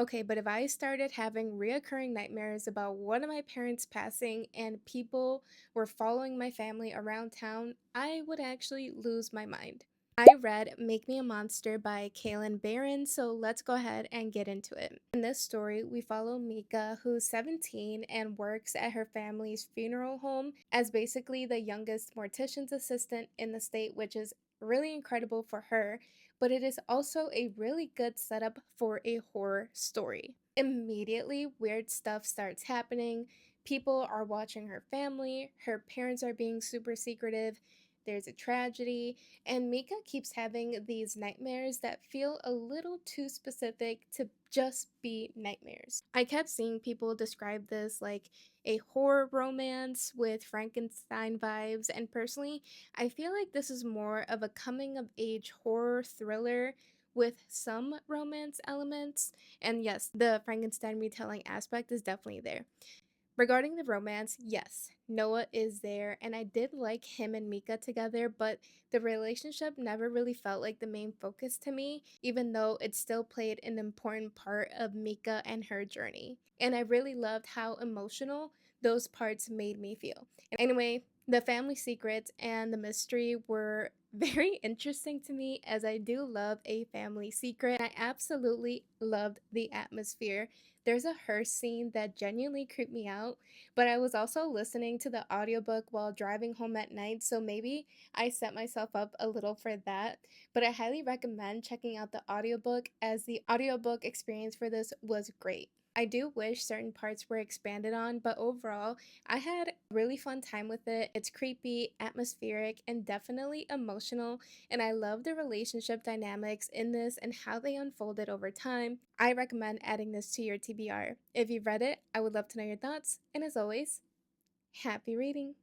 Okay, but if I started having reoccurring nightmares about one of my parents passing and people were following my family around town, I would actually lose my mind. I read Make Me a Monster by Kalynn Bayron, so let's go ahead and get into it. In this story, we follow Meka, who's 17 and works at her family's funeral home as basically the youngest mortician's assistant in the state, which is really incredible for her, but it is also a really good setup for a horror story. Immediately, weird stuff starts happening. People are watching her family, her parents are being super secretive, there's a tragedy, and Mika keeps having these nightmares that feel a little too specific to just be nightmares. I kept seeing people describe this like a horror romance with Frankenstein vibes, and personally, I feel like this is more of a coming of age horror thriller with some romance elements. And yes, the Frankenstein retelling aspect is definitely there. Regarding the romance, yes, Noah is there, and I did like him and Mika together, but the relationship never really felt like the main focus to me, even though it still played an important part of Mika and her journey. And I really loved how emotional those parts made me feel. Anyway, the family secrets and the mystery were very interesting to me as I do love a family secret. I absolutely loved the atmosphere. There's a hearse scene that genuinely creeped me out, but I was also listening to the audiobook while driving home at night, so maybe I set myself up a little for that. But I highly recommend checking out the audiobook as the audiobook experience for this was great. I do wish certain parts were expanded on, but overall, I had a really fun time with it. It's creepy, atmospheric, and definitely emotional, and I love the relationship dynamics in this and how they unfolded over time. I recommend adding this to your TBR. If you've read it, I would love to know your thoughts, and as always, happy reading!